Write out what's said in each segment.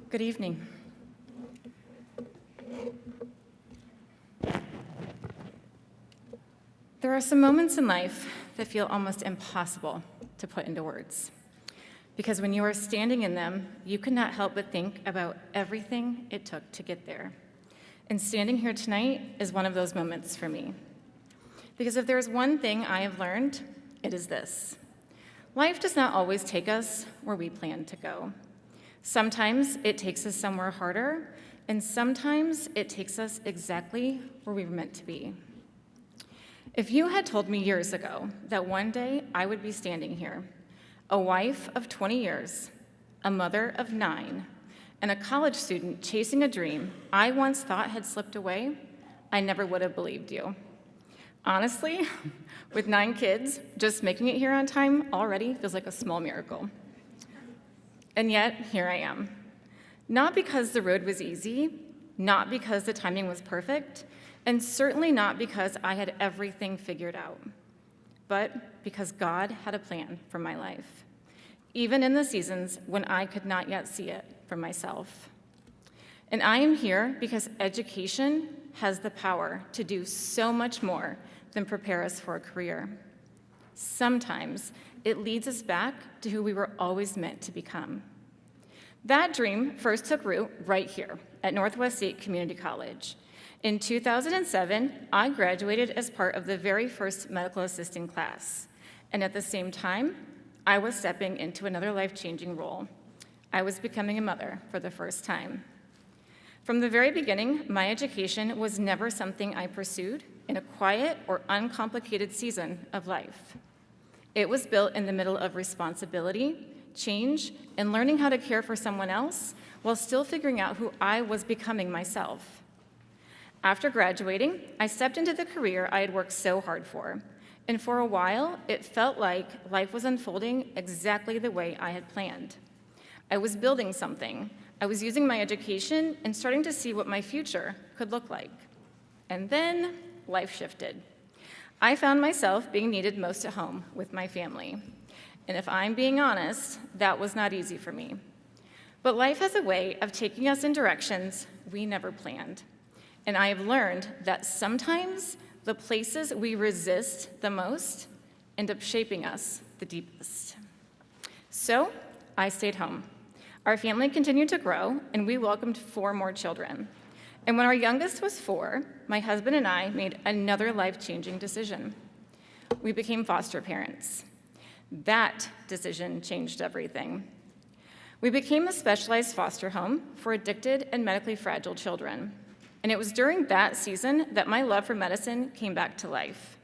Good evening. There are some moments in life that feel almost impossible to put into words, because when you are standing in them, you cannot help but think about everything it took to get there. And standing here tonight is one of those moments for me. Because if there's one thing I have learned, it is this. Life does not always take us where we plan to go. Sometimes it takes us somewhere harder, and sometimes it takes us exactly where we were meant to be. If you had told me years ago that one day I would be standing here, a wife of 20 years, a mother of 9, and a college student chasing a dream I once thought had slipped away, I never would have believed you. Honestly, with 9 kids, just making it here on time already feels like a small miracle. And yet, here I am. Not because the road was easy, not because the timing was perfect, and certainly not because I had everything figured out, but because God had a plan for my life, even in the seasons when I could not yet see it for myself. And I am here because education has the power to do so much more than prepare us for a career. Sometimes it leads us back to who we were always meant to become. That dream first took root right here at Northwest State Community College. In 2007, I graduated as part of the very first medical assisting class. And at the same time, I was stepping into another life-changing role. I was becoming a mother for the first time. From the very beginning, my education was never something I pursued in a quiet or uncomplicated season of life. It was built in the middle of responsibility, change, and learning how to care for someone else while still figuring out who I was becoming myself. After graduating, I stepped into the career I had worked so hard for, and for a while, it felt like life was unfolding exactly the way I had planned. I was building something. I was using my education and starting to see what my future could look like. And then life shifted. I found myself being needed most at home with my family. And if I'm being honest, that was not easy for me. But life has a way of taking us in directions we never planned. And I have learned that sometimes the places we resist the most end up shaping us the deepest. So I stayed home. Our family continued to grow, and we welcomed 4 more children. And when our youngest was 4, my husband and I made another life-changing decision. We became foster parents. That decision changed everything. We became a specialized foster home for addicted and medically fragile children. And it was during that season that my love for medicine came back to life.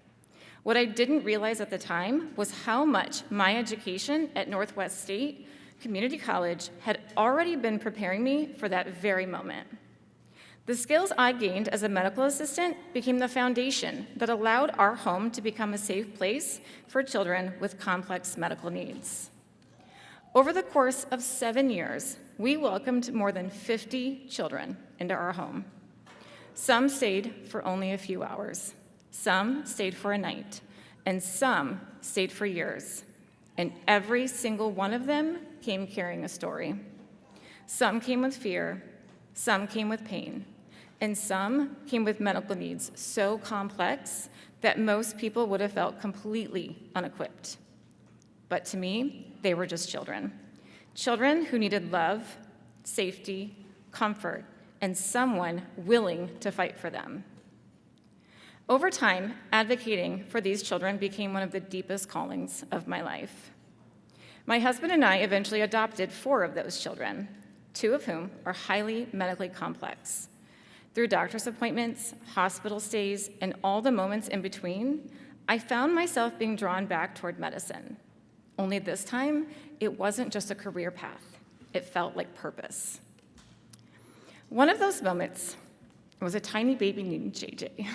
What I didn't realize at the time was how much my education at Northwest State Community College had already been preparing me for that very moment. The skills I gained as a medical assistant became the foundation that allowed our home to become a safe place for children with complex medical needs. Over the course of 7 years, we welcomed more than 50 children into our home. Some stayed for only a few hours, some stayed for a night, and some stayed for years. And every single one of them came carrying a story. Some came with fear, some came with pain, and some came with medical needs so complex that most people would have felt completely unequipped. But to me, they were just children. Children who needed love, safety, comfort, and someone willing to fight for them. Over time, advocating for these children became one of the deepest callings of my life. My husband and I eventually adopted 4 of those children, 2 of whom are highly medically complex. Through doctor's appointments, hospital stays, and all the moments in between, I found myself being drawn back toward medicine. Only this time, it wasn't just a career path. It felt like purpose. One of those moments was a tiny baby named JJ.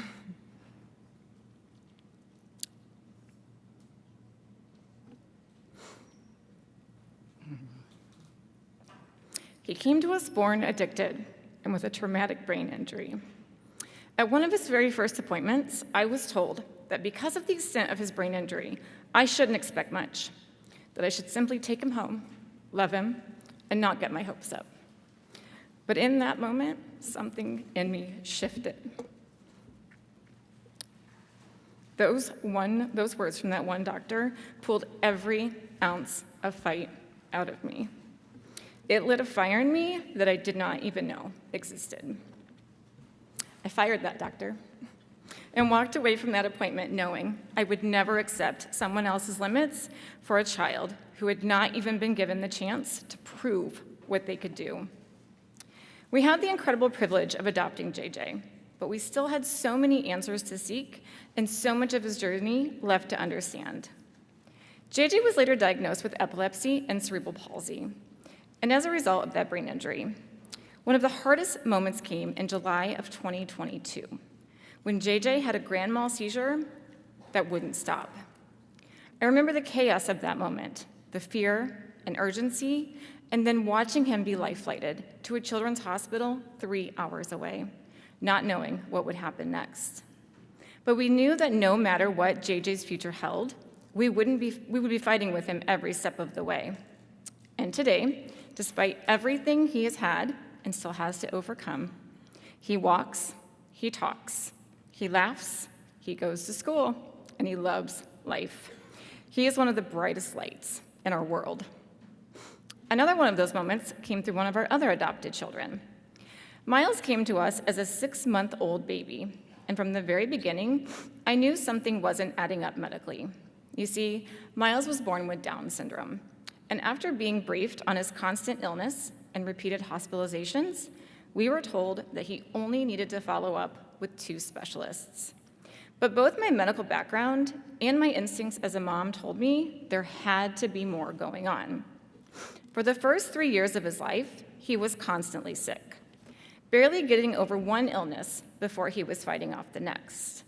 He came to us born addicted and with a traumatic brain injury. At one of his very first appointments, I was told that because of the extent of his brain injury, I shouldn't expect much, that I should simply take him home, love him, and not get my hopes up. But in that moment, something in me shifted. Those words from that one doctor pulled every ounce of fight out of me. It lit a fire in me that I did not even know existed. I fired that doctor and walked away from that appointment knowing I would never accept someone else's limits for a child who had not even been given the chance to prove what they could do. We had the incredible privilege of adopting JJ, but we still had so many answers to seek and so much of his journey left to understand. JJ was later diagnosed with epilepsy and cerebral palsy, and as a result of that brain injury, one of the hardest moments came in July of 2022, when JJ had a grand mal seizure that wouldn't stop. I remember the chaos of that moment, the fear and urgency, and then watching him be life-flighted to a children's hospital 3 hours away, not knowing what would happen next. But we knew that no matter what JJ's future held, we would be fighting with him every step of the way. And today, despite everything he has had and still has to overcome, he walks, he talks, he laughs, he goes to school, and he loves life. He is one of the brightest lights in our world. Another one of those moments came through one of our other adopted children. Miles came to us as a 6-month-old baby, and from the very beginning, I knew something wasn't adding up medically. You see, Miles was born with Down syndrome, and after being briefed on his constant illness and repeated hospitalizations, we were told that he only needed to follow up with 2 specialists. But both my medical background and my instincts as a mom told me there had to be more going on. For the first 3 years of his life, he was constantly sick, barely getting over one illness before he was fighting off the next.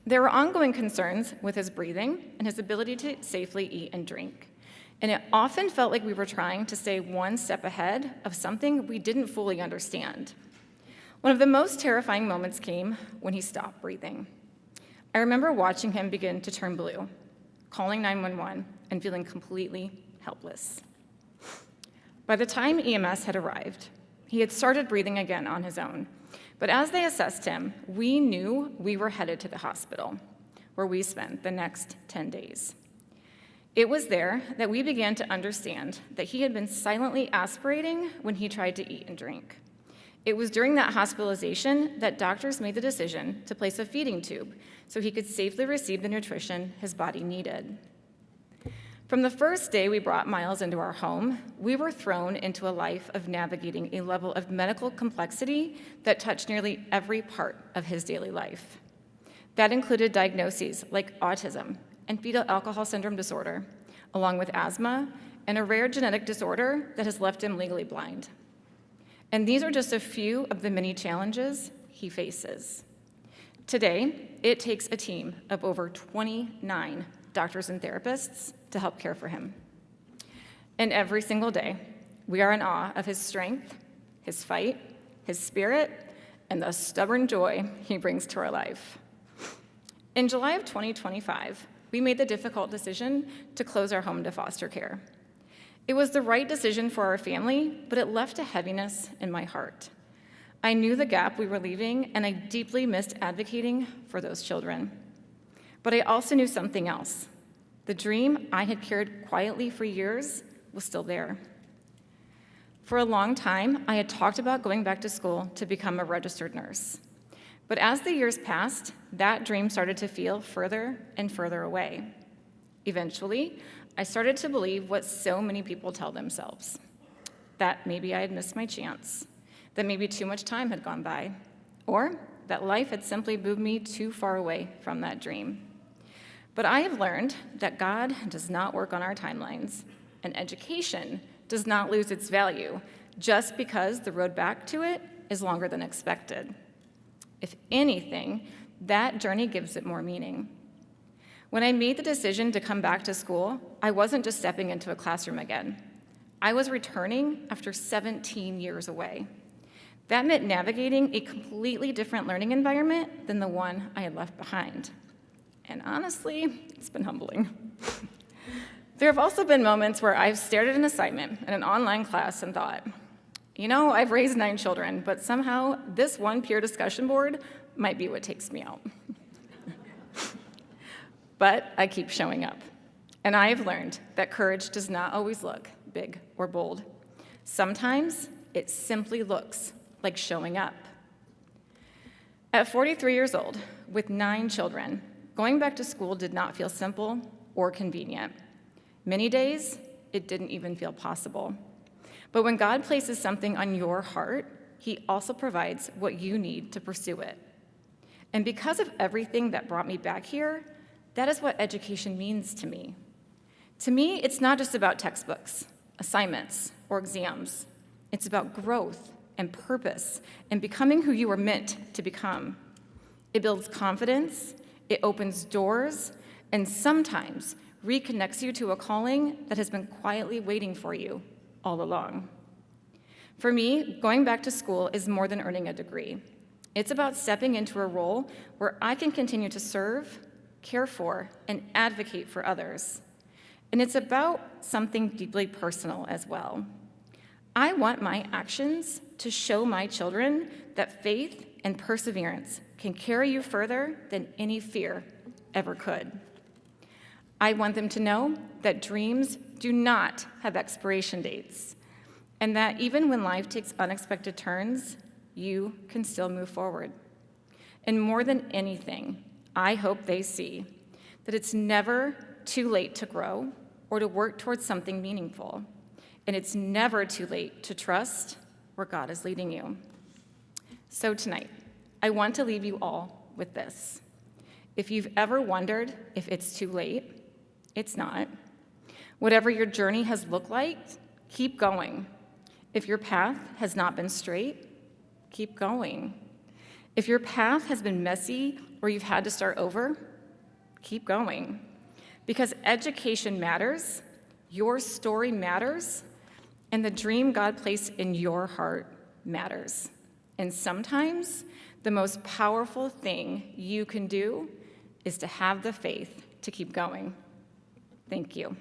There were ongoing concerns with his breathing and his ability to safely eat and drink, and it often felt like we were trying to stay one step ahead of something we didn't fully understand. One of the most terrifying moments came when he stopped breathing. I remember watching him begin to turn blue, calling 911, and feeling completely helpless. By the time EMS had arrived, he had started breathing again on his own, but as they assessed him, we knew we were headed to the hospital, where we spent the next 10 days. It was there that we began to understand that he had been silently aspirating when he tried to eat and drink. It was during that hospitalization that doctors made the decision to place a feeding tube so he could safely receive the nutrition his body needed. From the first day we brought Miles into our home, we were thrown into a life of navigating a level of medical complexity that touched nearly every part of his daily life. That included diagnoses like autism and fetal alcohol syndrome disorder, along with asthma and a rare genetic disorder that has left him legally blind. And these are just a few of the many challenges he faces. Today, it takes a team of over 29 doctors and therapists to help care for him. And every single day, we are in awe of his strength, his fight, his spirit, and the stubborn joy he brings to our life. In July of 2025, we made the difficult decision to close our home to foster care. It was the right decision for our family, but it left a heaviness in my heart. I knew the gap we were leaving, and I deeply missed advocating for those children. But I also knew something else. The dream I had carried quietly for years was still there. For a long time, I had talked about going back to school to become a registered nurse. But as the years passed, that dream started to feel further and further away. Eventually, I started to believe what so many people tell themselves, that maybe I had missed my chance, that maybe too much time had gone by, or that life had simply moved me too far away from that dream. But I have learned that God does not work on our timelines, and education does not lose its value just because the road back to it is longer than expected. If anything, that journey gives it more meaning. When I made the decision to come back to school, I wasn't just stepping into a classroom again. I was returning after 17 years away. That meant navigating a completely different learning environment than the one I had left behind. And honestly, it's been humbling. There have also been moments where I've stared at an assignment in an online class and thought, I've raised 9 children, but somehow this one peer discussion board might be what takes me out. But I keep showing up. And I have learned that courage does not always look big or bold. Sometimes it simply looks like showing up. At 43 years old, with 9 children, going back to school did not feel simple or convenient. Many days, it didn't even feel possible. But when God places something on your heart, He also provides what you need to pursue it. And because of everything that brought me back here, that is what education means to me. To me, it's not just about textbooks, assignments, or exams. It's about growth and purpose and becoming who you were meant to become. It builds confidence, it opens doors, and sometimes reconnects you to a calling that has been quietly waiting for you all along. For me, going back to school is more than earning a degree. It's about stepping into a role where I can continue to serve, care for, and advocate for others. And it's about something deeply personal as well. I want my actions to show my children that faith and perseverance can carry you further than any fear ever could. I want them to know that dreams do not have expiration dates, and that even when life takes unexpected turns, you can still move forward. And more than anything, I hope they see that it's never too late to grow or to work towards something meaningful. And it's never too late to trust where God is leading you. So tonight, I want to leave you all with this. If you've ever wondered if it's too late, it's not. Whatever your journey has looked like, keep going. If your path has not been straight, keep going. If your path has been messy or you've had to start over, keep going. Because education matters, your story matters, and the dream God placed in your heart matters. And sometimes the most powerful thing you can do is to have the faith to keep going. Thank you.